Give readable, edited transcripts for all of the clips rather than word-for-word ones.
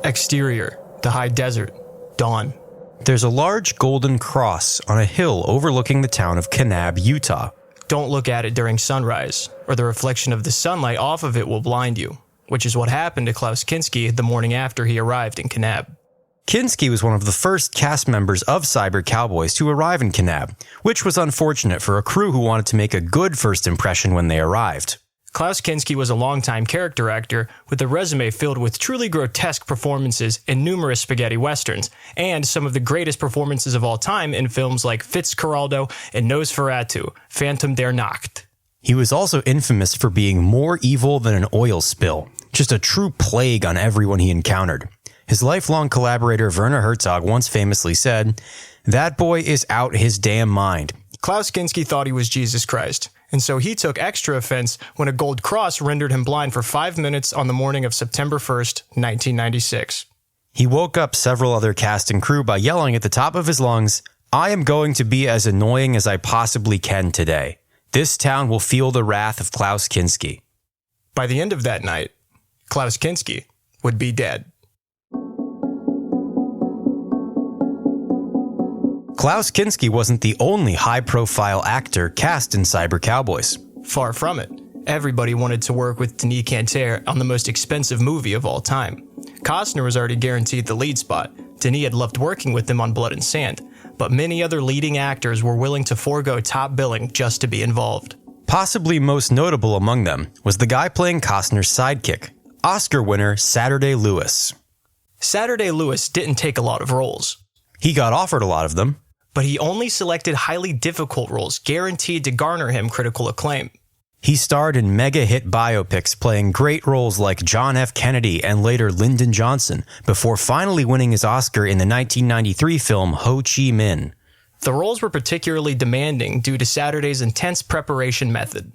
Exterior, the high desert, dawn. There's a large golden cross on a hill overlooking the town of Kanab, Utah. Don't look at it during sunrise, or the reflection of the sunlight off of it will blind you, which is what happened to Klaus Kinski the morning after he arrived in Kanab. Kinski was one of the first cast members of Cyber Cowboys to arrive in Kanab, which was unfortunate for a crew who wanted to make a good first impression when they arrived. Klaus Kinski was a longtime character actor with a resume filled with truly grotesque performances in numerous spaghetti westerns, and some of the greatest performances of all time in films like Fitzcarraldo and Nosferatu, Phantom der Nacht. He was also infamous for being more evil than an oil spill, just a true plague on everyone he encountered. His lifelong collaborator Werner Herzog once famously said, "That boy is out his damn mind." Klaus Kinski thought he was Jesus Christ, and so he took extra offense when a gold cross rendered him blind for 5 minutes on the morning of September 1st, 1996. He woke up several other cast and crew by yelling at the top of his lungs, "I am going to be as annoying as I possibly can today. This town will feel the wrath of Klaus Kinski." By the end of that night, Klaus Kinski would be dead. Klaus Kinski wasn't the only high-profile actor cast in Cyber Cowboys. Far from it. Everybody wanted to work with Denis Canter on the most expensive movie of all time. Costner was already guaranteed the lead spot. Denis had loved working with him on Blood and Sand, but many other leading actors were willing to forego top billing just to be involved. Possibly most notable among them was the guy playing Costner's sidekick, Oscar winner Saturday Lewis. Saturday Lewis didn't take a lot of roles. He got offered a lot of them, but he only selected highly difficult roles guaranteed to garner him critical acclaim. He starred in mega-hit biopics playing great roles like John F. Kennedy and later Lyndon Johnson, before finally winning his Oscar in the 1993 film Ho Chi Minh. The roles were particularly demanding due to Saturday's intense preparation method.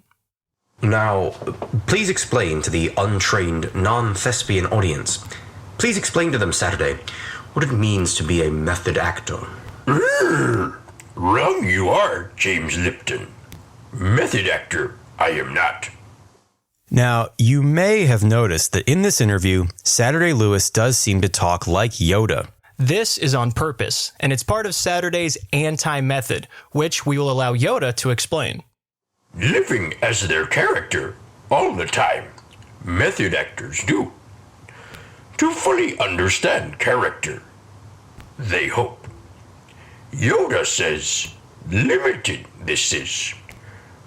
Now, please explain to the untrained, non-thespian audience. Please explain to them, Saturday, what it means to be a method actor. Wrong you are, James Lipton. Method actor, I am not. Now, you may have noticed that in this interview, Saturday Lewis does seem to talk like Yoda. This is on purpose, and it's part of Saturday's anti-method, which we will allow Yoda to explain. Living as their character all the time, method actors do. To fully understand character, they hope. Yoda says, limited this is.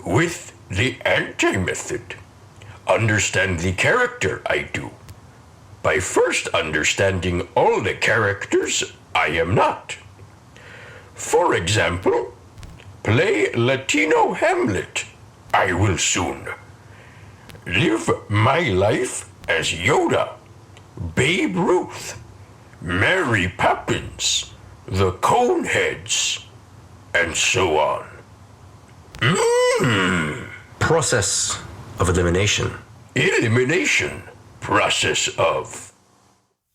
With the anti-method, understand the character I do. By first understanding all the characters I am not. For example, play Latino Hamlet. I will soon. Live my life as Yoda, Babe Ruth, Mary Poppins, the Coneheads, and so on. Process of elimination. Elimination. Process of.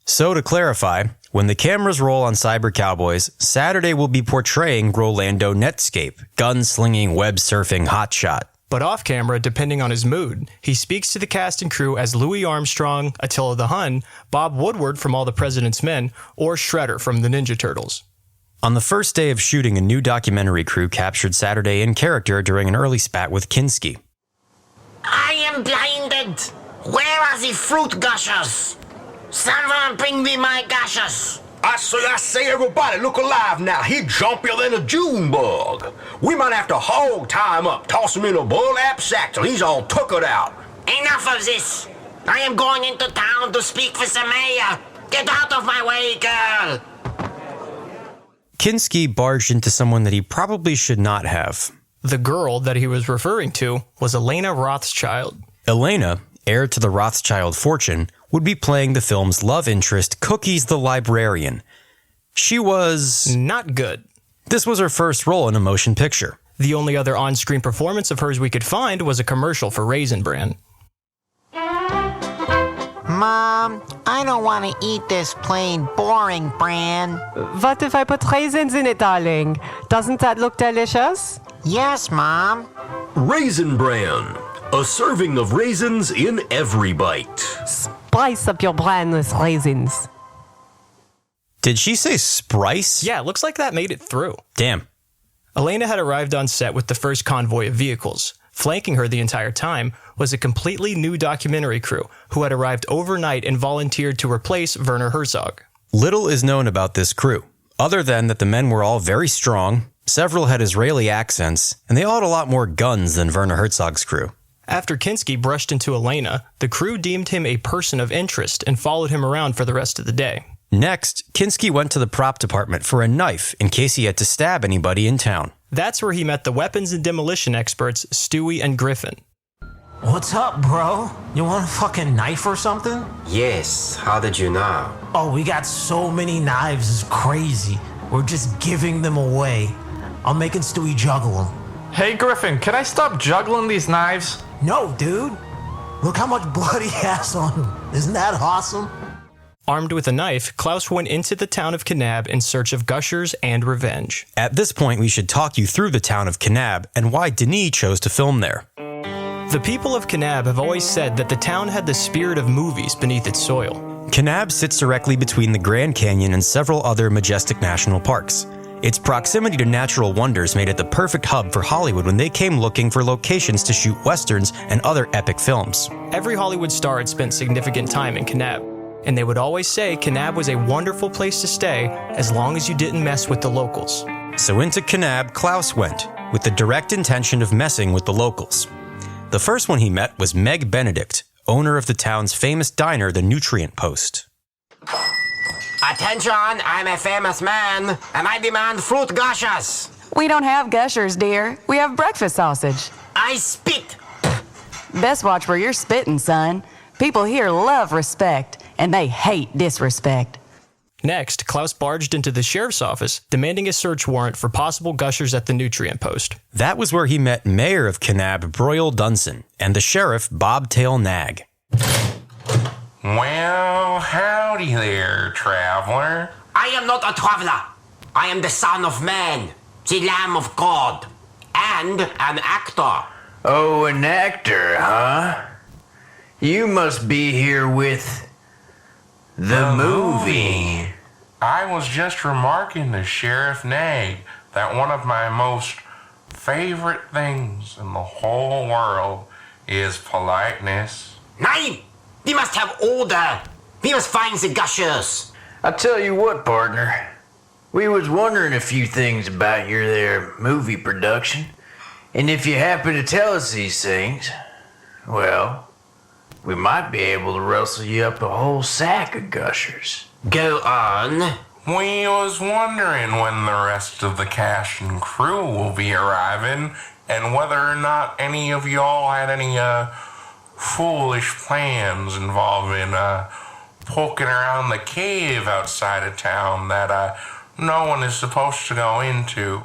So to clarify, when the cameras roll on Cyber Cowboys, Saturday will be portraying Rolando Netscape, gun-slinging, web-surfing hotshot. But off camera, depending on his mood, he speaks to the cast and crew as Louis Armstrong, Attila the Hun, Bob Woodward from All the President's Men, or Shredder from the Ninja Turtles. On the first day of shooting, a new documentary crew captured Saturday in character during an early spat with Kinski. I am blinded. Where are the fruit gushers? Someone bring me my gushers. I say, everybody, look alive now. He jumpier than a June bug. We might have to hog tie him up, toss him in a burlap sack till he's all tuckered out. Enough of this. I am going into town to speak with the mayor. Get out of my way, girl. Kinski barged into someone that he probably should not have. The girl that he was referring to was Elena Rothschild. Elena, heir to the Rothschild fortune, would be playing the film's love interest, Cookies the Librarian. She was not good. This was her first role in a motion picture. The only other on-screen performance of hers we could find was a commercial for Raisin Bran. Mom, I don't want to eat this plain, boring bran. What if I put raisins in it, darling? Doesn't that look delicious? Yes, Mom. Raisin Bran. A serving of raisins in every bite. Spice up your bran with raisins. Did she say sprice? Yeah, looks like that made it through. Damn. Elena had arrived on set with the first convoy of vehicles. Flanking her the entire time was a completely new documentary crew who had arrived overnight and volunteered to replace Werner Herzog. Little is known about this crew, other than that the men were all very strong, several had Israeli accents, and they all had a lot more guns than Werner Herzog's crew. After Kinski brushed into Elena, the crew deemed him a person of interest and followed him around for the rest of the day. Next, Kinski went to the prop department for a knife in case he had to stab anybody in town. That's where he met the weapons and demolition experts Stewie and Griffin. What's up, bro? You want a fucking knife or something? Yes, how did you know? Oh, we got so many knives, it's crazy. We're just giving them away. I'm making Stewie juggle them. Hey, Griffin, can I stop juggling these knives? No, dude. Look how much blood he has on him. Isn't that awesome? Armed with a knife, Klaus went into the town of Kanab in search of gushers and revenge. At this point, we should talk you through the town of Kanab and why Deni chose to film there. The people of Kanab have always said that the town had the spirit of movies beneath its soil. Kanab sits directly between the Grand Canyon and several other majestic national parks. Its proximity to natural wonders made it the perfect hub for Hollywood when they came looking for locations to shoot westerns and other epic films. Every Hollywood star had spent significant time in Kanab, and they would always say Kanab was a wonderful place to stay as long as you didn't mess with the locals. So into Kanab, Klaus went, with the direct intention of messing with the locals. The first one he met was Meg Benedict, owner of the town's famous diner, the Nutrient Post. Attention, I'm a famous man, and I demand fruit gushers. We don't have gushers, dear. We have breakfast sausage. I spit. Best watch where you're spitting, son. People here love respect, and they hate disrespect. Next, Klaus barged into the sheriff's office, demanding a search warrant for possible gushers at the Nutrient Post. That was where he met Mayor of Kanab, Broyle Dunson, and the sheriff, Bobtail Nag. Well, howdy there, traveler. I am not a traveler. I am the Son of Man, the Lamb of God, and an actor. Oh, an actor, huh? You must be here with the movie. I was just remarking to Sheriff Nag that one of my most favorite things in the whole world is politeness. Nein! We must have order. We must find the gushers. I tell you what, partner. We was wondering a few things about your there movie production. And if you happen to tell us these things, well, we might be able to rustle you up a whole sack of gushers. Go on. We was wondering when the rest of the cast and crew will be arriving, and whether or not any of y'all had any, foolish plans involving, poking around the cave outside of town that, no one is supposed to go into.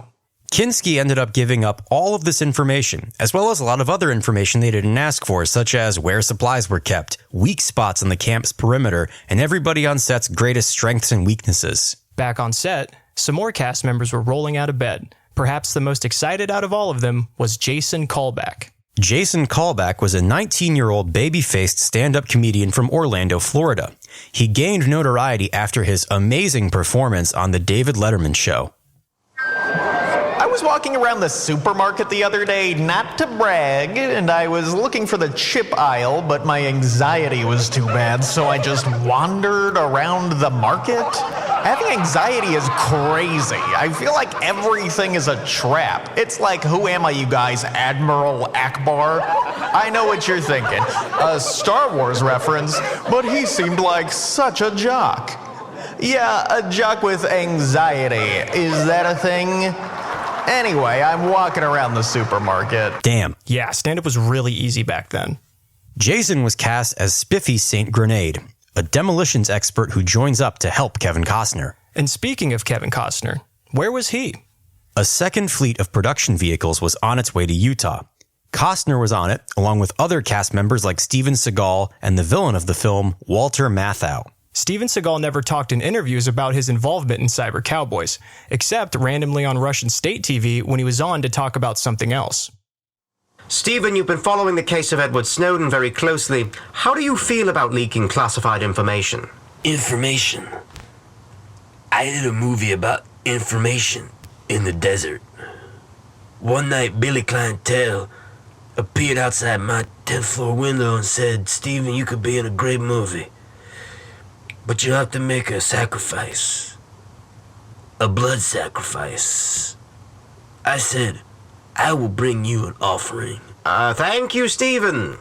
Kinski ended up giving up all of this information, as well as a lot of other information they didn't ask for, such as where supplies were kept, weak spots on the camp's perimeter, and everybody on set's greatest strengths and weaknesses. Back on set, some more cast members were rolling out of bed. Perhaps the most excited out of all of them was Jason Callback. Jason Callback was a 19-year-old baby-faced stand-up comedian from Orlando, Florida. He gained notoriety after his amazing performance on The David Letterman Show. I was walking around the supermarket the other day, not to brag, and I was looking for the chip aisle, but my anxiety was too bad, so I just wandered around the market. Having anxiety is crazy. I feel like everything is a trap. It's like, who am I, you guys, Admiral Akbar? I know what you're thinking. A Star Wars reference, but he seemed like such a jock. Yeah, a jock with anxiety. Is that a thing? Anyway, I'm walking around the supermarket. Damn. Yeah, stand-up was really easy back then. Jason was cast as Spiffy St. Grenade, a demolitions expert who joins up to help Kevin Costner. And speaking of Kevin Costner, where was he? A second fleet of production vehicles was on its way to Utah. Costner was on it, along with other cast members like Steven Seagal and the villain of the film, Walter Matthau. Steven Seagal never talked in interviews about his involvement in Cyber Cowboys, except randomly on Russian state TV when he was on to talk about something else. Stephen, you've been following the case of Edward Snowden very closely. How do you feel about leaking classified information? Information? I did a movie about information in the desert. One night, Billy Clientele appeared outside my 10th floor window and said, "Steven, you could be in a great movie, but you have to make a sacrifice. A blood sacrifice." I said, "I will bring you an offering." Thank you, Steven.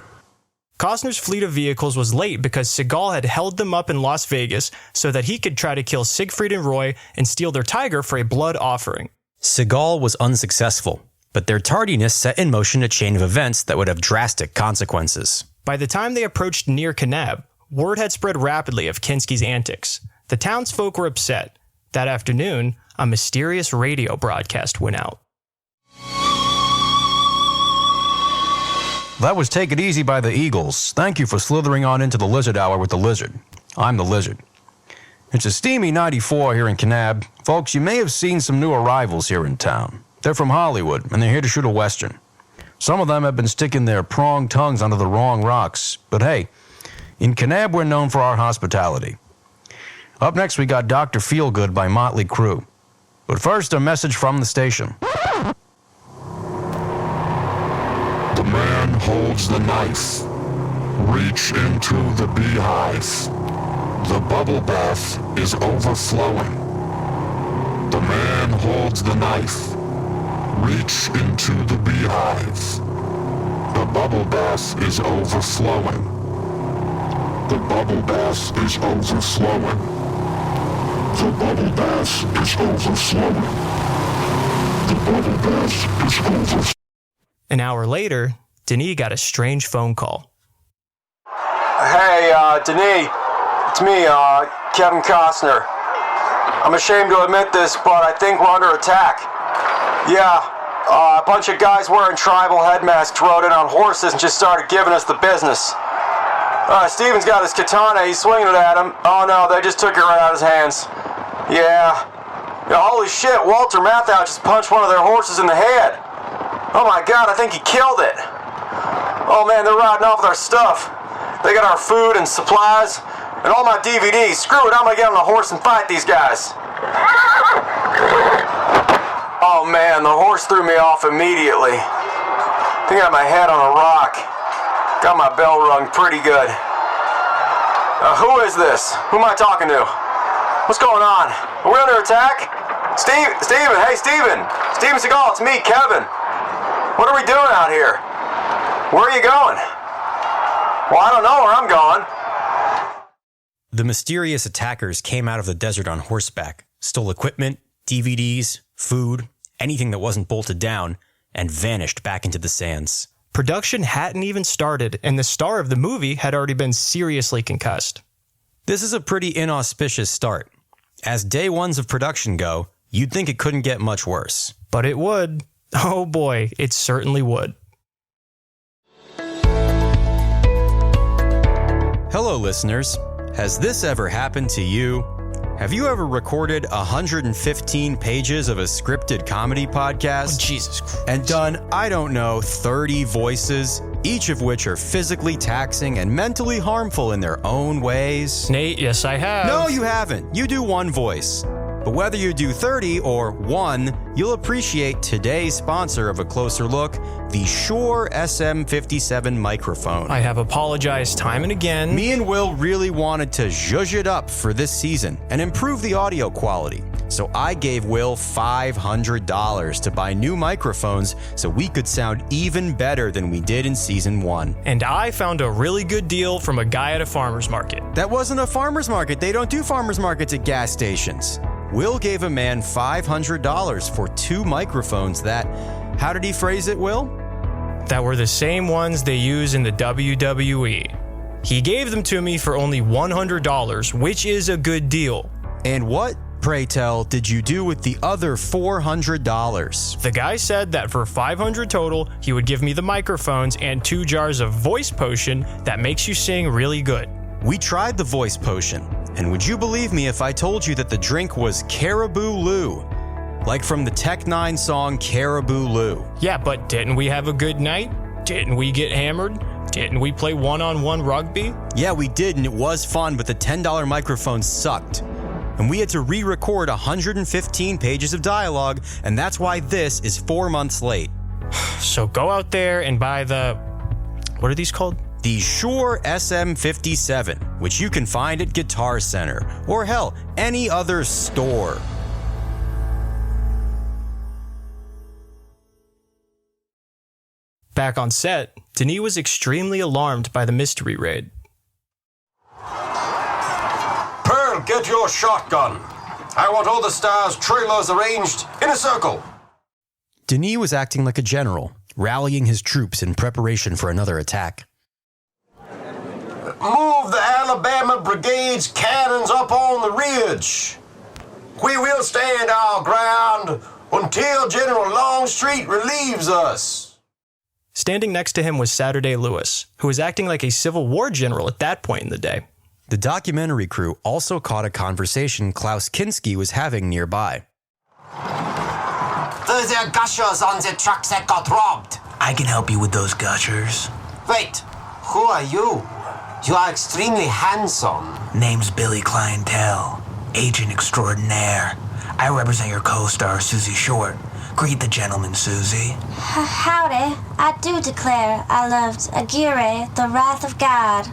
Costner's fleet of vehicles was late because Seagal had held them up in Las Vegas so that he could try to kill Siegfried and Roy and steal their tiger for a blood offering. Seagal was unsuccessful, but their tardiness set in motion a chain of events that would have drastic consequences. By the time they approached near Kanab, word had spread rapidly of Kinski's antics. The townsfolk were upset. That afternoon, a mysterious radio broadcast went out. That was Take It Easy by the Eagles. Thank you for slithering on into the Lizard Hour with the Lizard. I'm the Lizard. It's a steamy 94 here in Kanab. Folks, you may have seen some new arrivals here in town. They're from Hollywood, and they're here to shoot a Western. Some of them have been sticking their pronged tongues under the wrong rocks. But hey, in Kanab, we're known for our hospitality. Up next, we got Dr. Feelgood by Motley Crue. But first, a message from the station. The man holds the knife. Reach into the beehive. The bubble bath is overflowing. The man holds the knife. Reach into the beehive. The bubble bath is overflowing. The bubble bath is overflowing. The bubble bath is overflowing. The bubble bath is overflowing. An hour later, Deni got a strange phone call. Hey, Deni. It's me, Kevin Costner. I'm ashamed to admit this, but I think we're under attack. Yeah, a bunch of guys wearing tribal head masks rode in on horses and just started giving us the business. Steven's got his katana, he's swinging it at him. Oh no, they just took it right out of his hands. Yeah, holy shit, Walter Matthau just punched one of their horses in the head. Oh my god, I think he killed it. Oh man, they're riding off with our stuff. They got our food and supplies and all my DVDs. Screw it, I'm gonna get on a horse and fight these guys. Oh man, the horse threw me off immediately. I think I had my head on a rock. Got my bell rung pretty good. Who is this? Who am I talking to? What's going on? Are we under attack? Steven, hey Steven! Steven Seagal, it's me, Kevin. What are we doing out here? Where are you going? Well, I don't know where I'm going. The mysterious attackers came out of the desert on horseback, stole equipment, DVDs, food, anything that wasn't bolted down, and vanished back into the sands. Production hadn't even started, and the star of the movie had already been seriously concussed. This is a pretty inauspicious start. As day ones of production go, you'd think it couldn't get much worse. But it would. Oh boy, it certainly would. Hello, listeners. Has this ever happened to you? Have you ever recorded 115 pages of a scripted comedy podcast? Oh, Jesus Christ. And done, 30 voices, each of which are physically taxing and mentally harmful in their own ways? Nate, yes, I have. No, you haven't. You do one voice. But whether you do 30 or 1, you'll appreciate today's sponsor of A Closer Look, the Shure SM57 microphone. I have apologized time and again. Me and Will really wanted to zhuzh it up for this season and improve the audio quality. So I gave Will $500 to buy new microphones so we could sound even better than we did in season 1. And I found a really good deal from a guy at a farmer's market. That wasn't a farmer's market. They don't do farmer's markets at gas stations. Will gave a man $500 for 2 microphones that, how did he phrase it, Will? That were the same ones they use in the WWE. He gave them to me for only $100, which is a good deal. And what, pray tell, did you do with the other $400? The guy said that for $500 total, he would give me the microphones and 2 jars of voice potion that makes you sing really good. We tried the voice potion. And would you believe me if I told you that the drink was Caribou Lou? Like from the Tech 9 song Caribou Lou. Yeah, but didn't we have a good night? Didn't we get hammered? Didn't we play one-on-one rugby? Yeah, we did, and it was fun, but the $10 microphone sucked. and we had to re-record 115 pages of dialogue, and that's why this is 4 months late. So go out there and buy the... what are these called? The Shure SM57, which you can find at Guitar Center, or hell, any other store. Back on set, Deni was extremely alarmed by the mystery raid. Pearl, get your shotgun. I want all the stars' trailers arranged in a circle. Deni was acting like a general, rallying his troops in preparation for another attack. Move the Alabama Brigade's cannons up on the ridge. We will stand our ground until General Longstreet relieves us. Standing next to him was Saturday Lewis, who was acting like a Civil War general at that point in the day. The documentary crew also caught a conversation Klaus Kinski was having nearby. Those are gushers on the trucks that got robbed. I can help you with those gushers. Wait, who are you? You are extremely handsome. Name's Billy Clientele, agent extraordinaire. I represent your co-star, Suzy Short. Greet the gentleman, Suzy. Howdy. I do declare I loved Aguirre, the Wrath of God.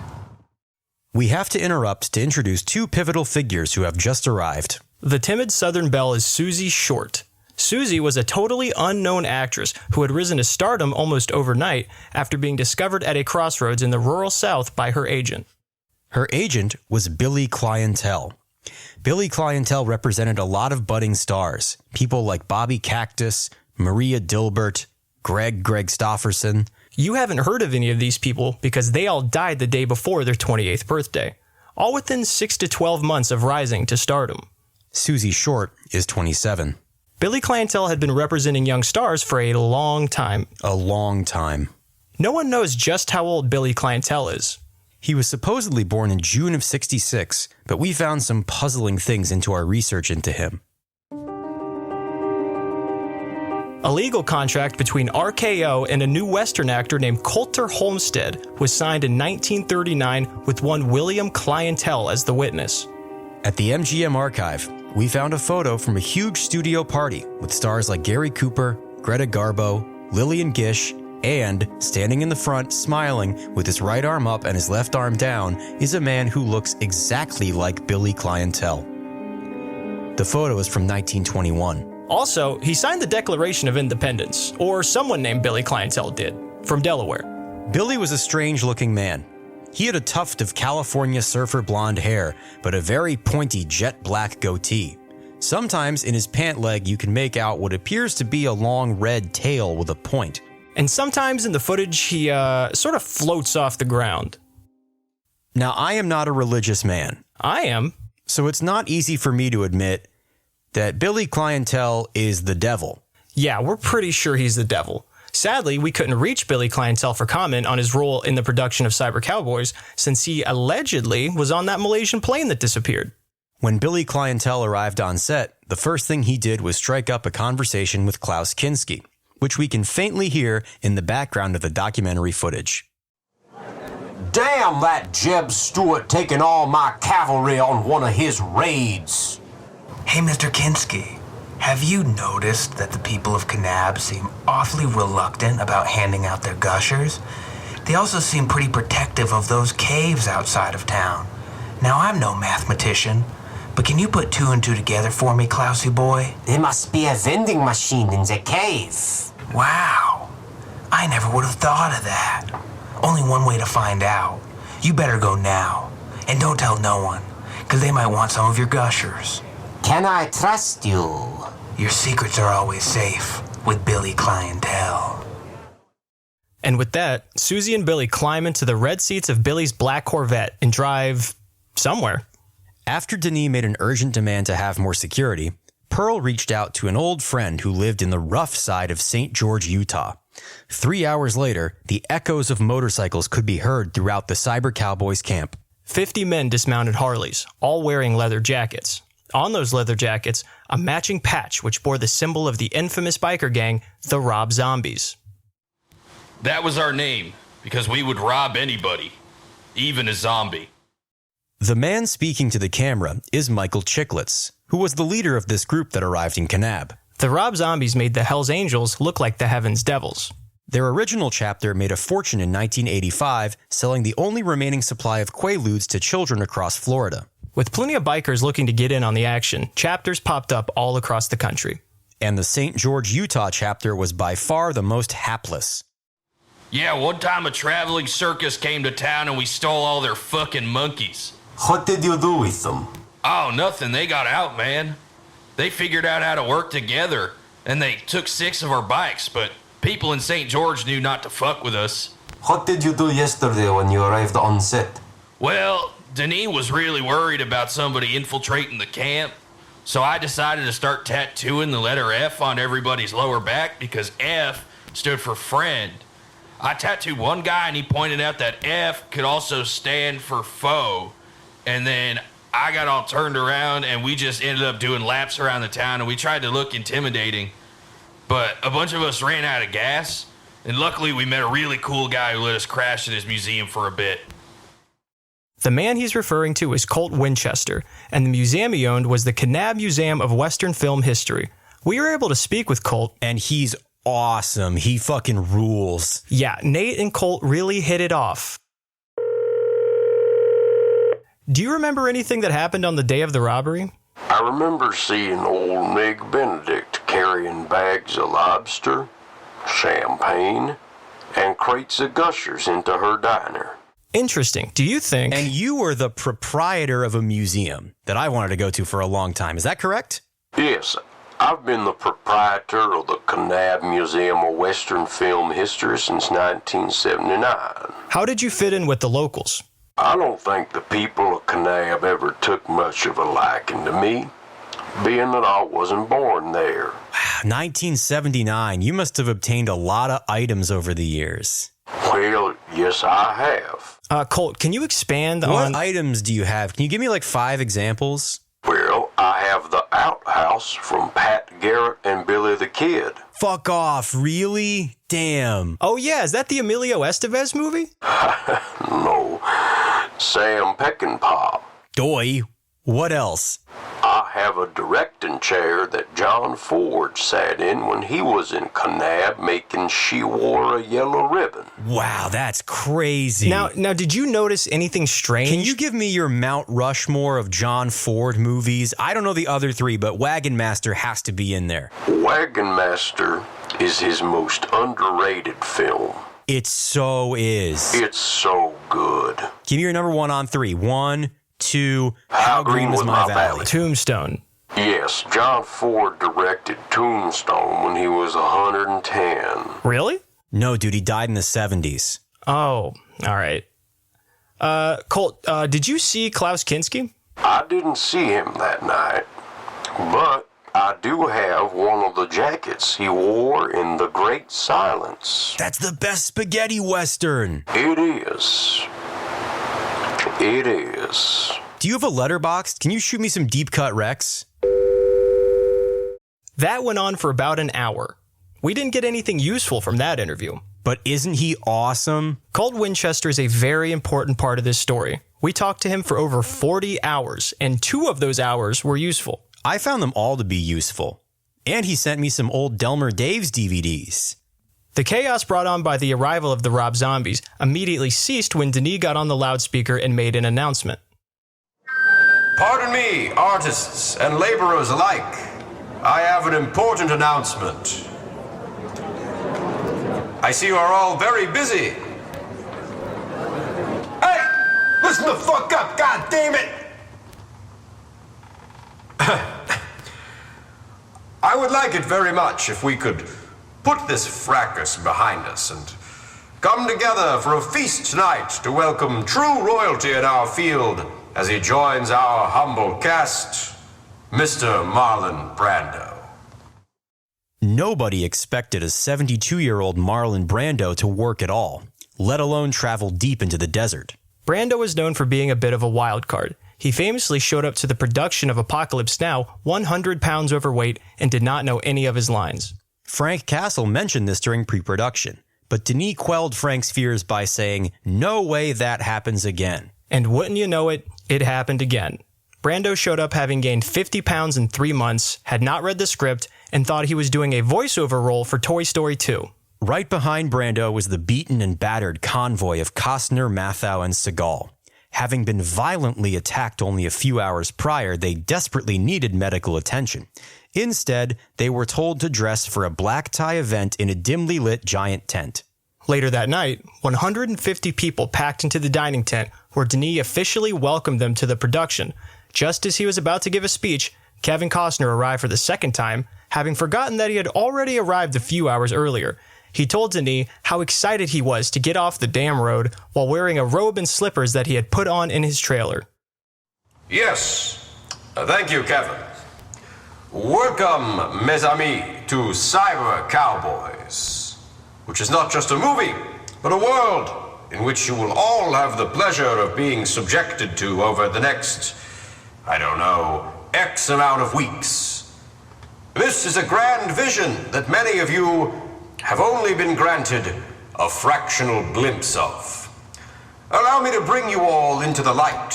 We have to interrupt to introduce two pivotal figures who have just arrived. The timid Southern belle is Suzy Short. Suzy was a totally unknown actress who had risen to stardom almost overnight after being discovered at a crossroads in the rural South by her agent. Her agent was Billy Clientele. Billy Clientele represented a lot of budding stars, people like Bobby Cactus, Maria Dilbert, Greg Stofferson. You haven't heard of any of these people because they all died the day before their 28th birthday, all within 6 to 12 months of rising to stardom. Suzy Short is 27. Billy Clientele had been representing young stars for a long time. A long time. No one knows just how old Billy Clientele is. He was supposedly born in June of '66, but we found some puzzling things into our research into him. A legal contract between RKO and a new Western actor named Coulter Holmstead was signed in 1939 with one William Clientele as the witness. At the MGM archive, we found a photo from a huge studio party with stars like Gary Cooper, Greta Garbo, Lillian Gish, and, standing in the front, smiling, with his right arm up and his left arm down, is a man who looks exactly like Billy Clientele. The photo is from 1921. Also, he signed the Declaration of Independence, or someone named Billy Clientele did, from Delaware. Billy was a strange-looking man. He had a tuft of California surfer blonde hair, but a very pointy jet black goatee. Sometimes in his pant leg you can make out what appears to be a long red tail with a point. And sometimes in the footage he sort of floats off the ground. Now, I am not a religious man. I am. So it's not easy for me to admit that Billy Clientele is the devil. Yeah, we're pretty sure he's the devil. Sadly, we couldn't reach Billy Clientele for comment on his role in the production of Cyber Cowboys, since he allegedly was on that Malaysian plane that disappeared. When Billy Clientele arrived on set, the first thing he did was strike up a conversation with Klaus Kinski, which we can faintly hear in the background of the documentary footage. Damn that Jeb Stuart taking all my cavalry on one of his raids. Hey, Mr. Kinski. Have you noticed that the people of Kanab seem awfully reluctant about handing out their gushers? They also seem pretty protective of those caves outside of town. Now, I'm no mathematician, but can you put 2 and 2 together for me, Klausy boy? There must be a vending machine in the cave. Wow. I never would have thought of that. Only one way to find out. You better go now. And don't tell no one, because they might want some of your gushers. Can I trust you? Your secrets are always safe with Billy Clientele. And with that, Suzy and Billy climb into the red seats of Billy's black Corvette and drive somewhere. After Deni made an urgent demand to have more security, Pearl reached out to an old friend who lived in the rough side of St. George, Utah. 3 hours later, the echoes of motorcycles could be heard throughout the Cyber Cowboys camp. 50 men dismounted Harleys, all wearing leather jackets. On those leather jackets, a matching patch which bore the symbol of the infamous biker gang, the Rob Zombies. That was our name, because we would rob anybody, even a zombie. The man speaking to the camera is Michael Chiclets, who was the leader of this group that arrived in Kanab. The Rob Zombies made the Hells Angels look like the Heavens Devils. Their original chapter made a fortune in 1985, selling the only remaining supply of Quaaludes to children across Florida. With plenty of bikers looking to get in on the action, chapters popped up all across the country. And the St. George, Utah chapter was by far the most hapless. Yeah, one time a traveling circus came to town and we stole all their fucking monkeys. What did you do with them? Oh, nothing. They got out, man. They figured out how to work together, and they took 6 of our bikes, but people in St. George knew not to fuck with us. What did you do yesterday when you arrived on set? Well, Deni was really worried about somebody infiltrating the camp, so I decided to start tattooing the letter F on everybody's lower back because F stood for friend. I tattooed one guy and he pointed out that F could also stand for foe. And then I got all turned around and we just ended up doing laps around the town and we tried to look intimidating. But a bunch of us ran out of gas, and luckily we met a really cool guy who let us crash at his museum for a bit. The man he's referring to is Colt Winchester, and the museum he owned was the Kanab Museum of Western Film History. We were able to speak with Colt, and he's awesome. He fucking rules. Yeah, Nate and Colt really hit it off. Do you remember anything that happened on the day of the robbery? I remember seeing old Meg Benedict carrying bags of lobster, champagne, and crates of gushers into her diner. Interesting. Do you think... And you were the proprietor of a museum that I wanted to go to for a long time. Is that correct? Yes, I've been the proprietor of the Kanab Museum of Western Film History since 1979. How did you fit in with the locals? I don't think the people of Kanab ever took much of a liking to me, being that I wasn't born there. 1979. You must have obtained a lot of items over the years. Well, yes, I have. Colt, can you expand on... What items do you have? Can you give me like 5 examples? Well, I have the outhouse from Pat Garrett and Billy the Kid. Fuck off, really? Damn. Oh yeah, is that the Emilio Estevez movie? No, Sam Peckinpah. Doy. What else? I have a directing chair that John Ford sat in when he was in Kanab making She Wore a Yellow Ribbon. Wow, that's crazy. Now, did you notice anything strange? Can you give me your Mount Rushmore of John Ford movies? I don't know the other 3, but Wagon Master has to be in there. Wagon Master is his most underrated film. It so is. It's so good. Give me your number 1 on 3. 1, 2, How Green Was My Valley? Tombstone. Yes, John Ford directed Tombstone when he was 110. Really? No, dude, he died in the 70s. Oh, all right. Colt, did you see Klaus Kinski? I didn't see him that night, but I do have one of the jackets he wore in The Great Silence. That's the best spaghetti western. It is. It is. Do you have a letterbox? Can you shoot me some deep cut Rex? That went on for about an hour. We didn't get anything useful from that interview. But isn't he awesome? Colt Winchester is a very important part of this story. We talked to him for over 40 hours, and 2 of those hours were useful. I found them all to be useful. And he sent me some old Delmer Daves DVDs. The chaos brought on by the arrival of the Rob Zombies immediately ceased when Deni got on the loudspeaker and made an announcement. Pardon me, artists and laborers alike. I have an important announcement. I see you are all very busy. Hey! Listen the fuck up, god damn it! I would like it very much if we could put this fracas behind us and come together for a feast tonight to welcome true royalty in our field as he joins our humble cast, Mr. Marlon Brando. Nobody expected a 72-year-old Marlon Brando to work at all, let alone travel deep into the desert. Brando is known for being a bit of a wild card. He famously showed up to the production of Apocalypse Now 100 pounds overweight and did not know any of his lines. Frank Castle mentioned this during pre-production, but Deni quelled Frank's fears by saying, "No way that happens again." And wouldn't you know it, it happened again. Brando showed up having gained 50 pounds in 3 months, had not read the script, and thought he was doing a voiceover role for Toy Story 2. Right behind Brando was the beaten and battered convoy of Costner, Mathau, and Seagal. Having been violently attacked only a few hours prior, they desperately needed medical attention. Instead, they were told to dress for a black tie event in a dimly lit giant tent. Later that night, 150 people packed into the dining tent where Deni officially welcomed them to the production. Just as he was about to give a speech, Kevin Costner arrived for the second time, having forgotten that he had already arrived a few hours earlier. He told Deni how excited he was to get off the damn road while wearing a robe and slippers that he had put on in his trailer. Yes. Thank you, Kevin. Welcome, mes amis, to Cyber Cowboys, which is not just a movie, but a world in which you will all have the pleasure of being subjected to over the next, I don't know, X amount of weeks. This is a grand vision that many of you have only been granted a fractional glimpse of. Allow me to bring you all into the light.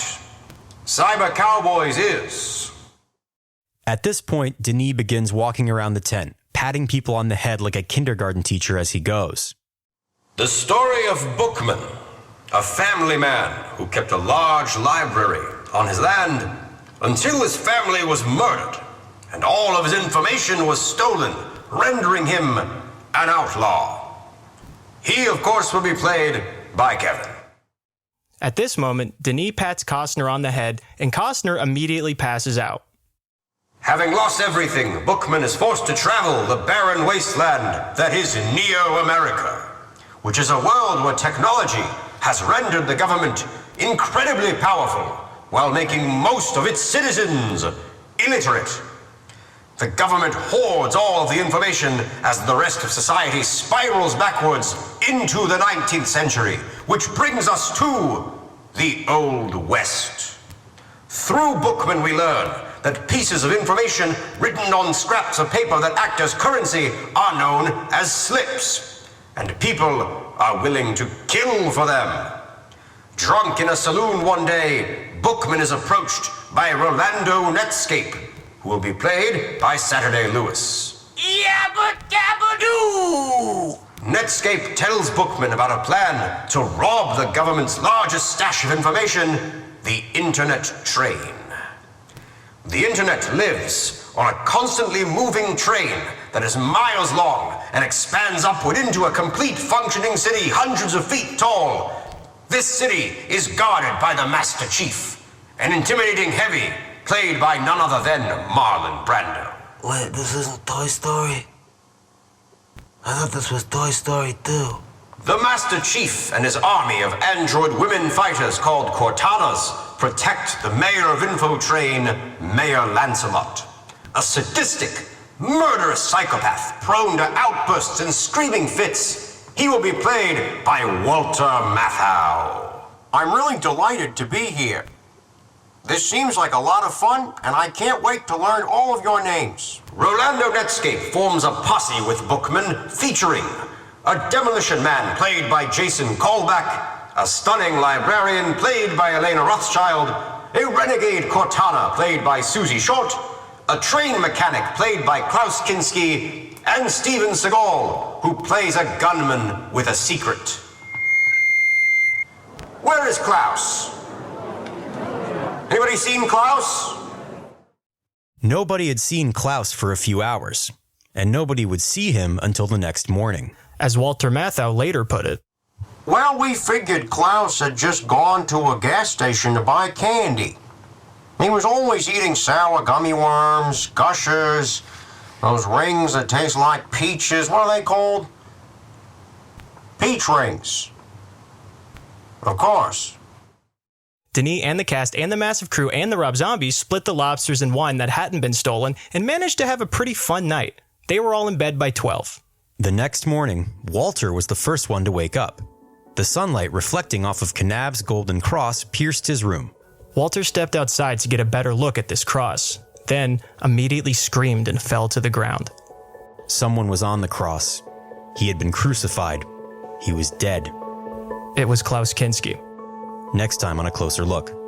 Cyber Cowboys is... At this point, Deni begins walking around the tent, patting people on the head like a kindergarten teacher as he goes. The story of Bookman, a family man who kept a large library on his land until his family was murdered and all of his information was stolen, rendering him an outlaw. He, of course, will be played by Kevin. At this moment, Deni pats Costner on the head, and Costner immediately passes out. Having lost everything, Bookman is forced to travel the barren wasteland that is Neo-America, which is a world where technology has rendered the government incredibly powerful while making most of its citizens illiterate. The government hoards all of the information as the rest of society spirals backwards into the 19th century, which brings us to the Old West. Through Bookman, we learn that pieces of information written on scraps of paper that act as currency are known as slips, and people are willing to kill for them. Drunk in a saloon one day, Bookman is approached by Rolando Netscape, who will be played by Saturday Lewis. Yabba-dabba-doo! Netscape tells Bookman about a plan to rob the government's largest stash of information, the Internet train. The Internet lives on a constantly moving train that is miles long and expands upward into a complete functioning city hundreds of feet tall. This city is guarded by the Master Chief, an intimidating heavy played by none other than Marlon Brando. Wait, this isn't Toy Story? I thought this was Toy Story 2. The Master Chief and his army of android women fighters called Cortanas protect the mayor of Infotrain, Mayor Lancelot, a sadistic, murderous psychopath prone to outbursts and screaming fits. He will be played by Walter Matthau. I'm really delighted to be here. This seems like a lot of fun, and I can't wait to learn all of your names. Rolando Netscape forms a posse with Bookman, featuring a demolition man played by Jason Callback, a stunning librarian played by Elena Rothschild, a renegade Cortana played by Suzy Short, a train mechanic played by Klaus Kinski, and Steven Seagal, who plays a gunman with a secret. Where is Klaus? Anybody seen Klaus? Nobody had seen Klaus for a few hours, and nobody would see him until the next morning. As Walter Matthau later put it, Well, we figured Klaus had just gone to a gas station to buy candy. He was always eating sour gummy worms, gushers, those rings that taste like peaches. What are they called? Peach rings. Of course. Deni and the cast and the massive crew and the Rob Zombies split the lobsters and wine that hadn't been stolen and managed to have a pretty fun night. They were all in bed by 12. The next morning, Walter was the first one to wake up. The sunlight reflecting off of Kanab's golden cross pierced his room. Walter stepped outside to get a better look at this cross, then immediately screamed and fell to the ground. Someone was on the cross. He had been crucified. He was dead. It was Klaus Kinski. Next time on A Closer Look.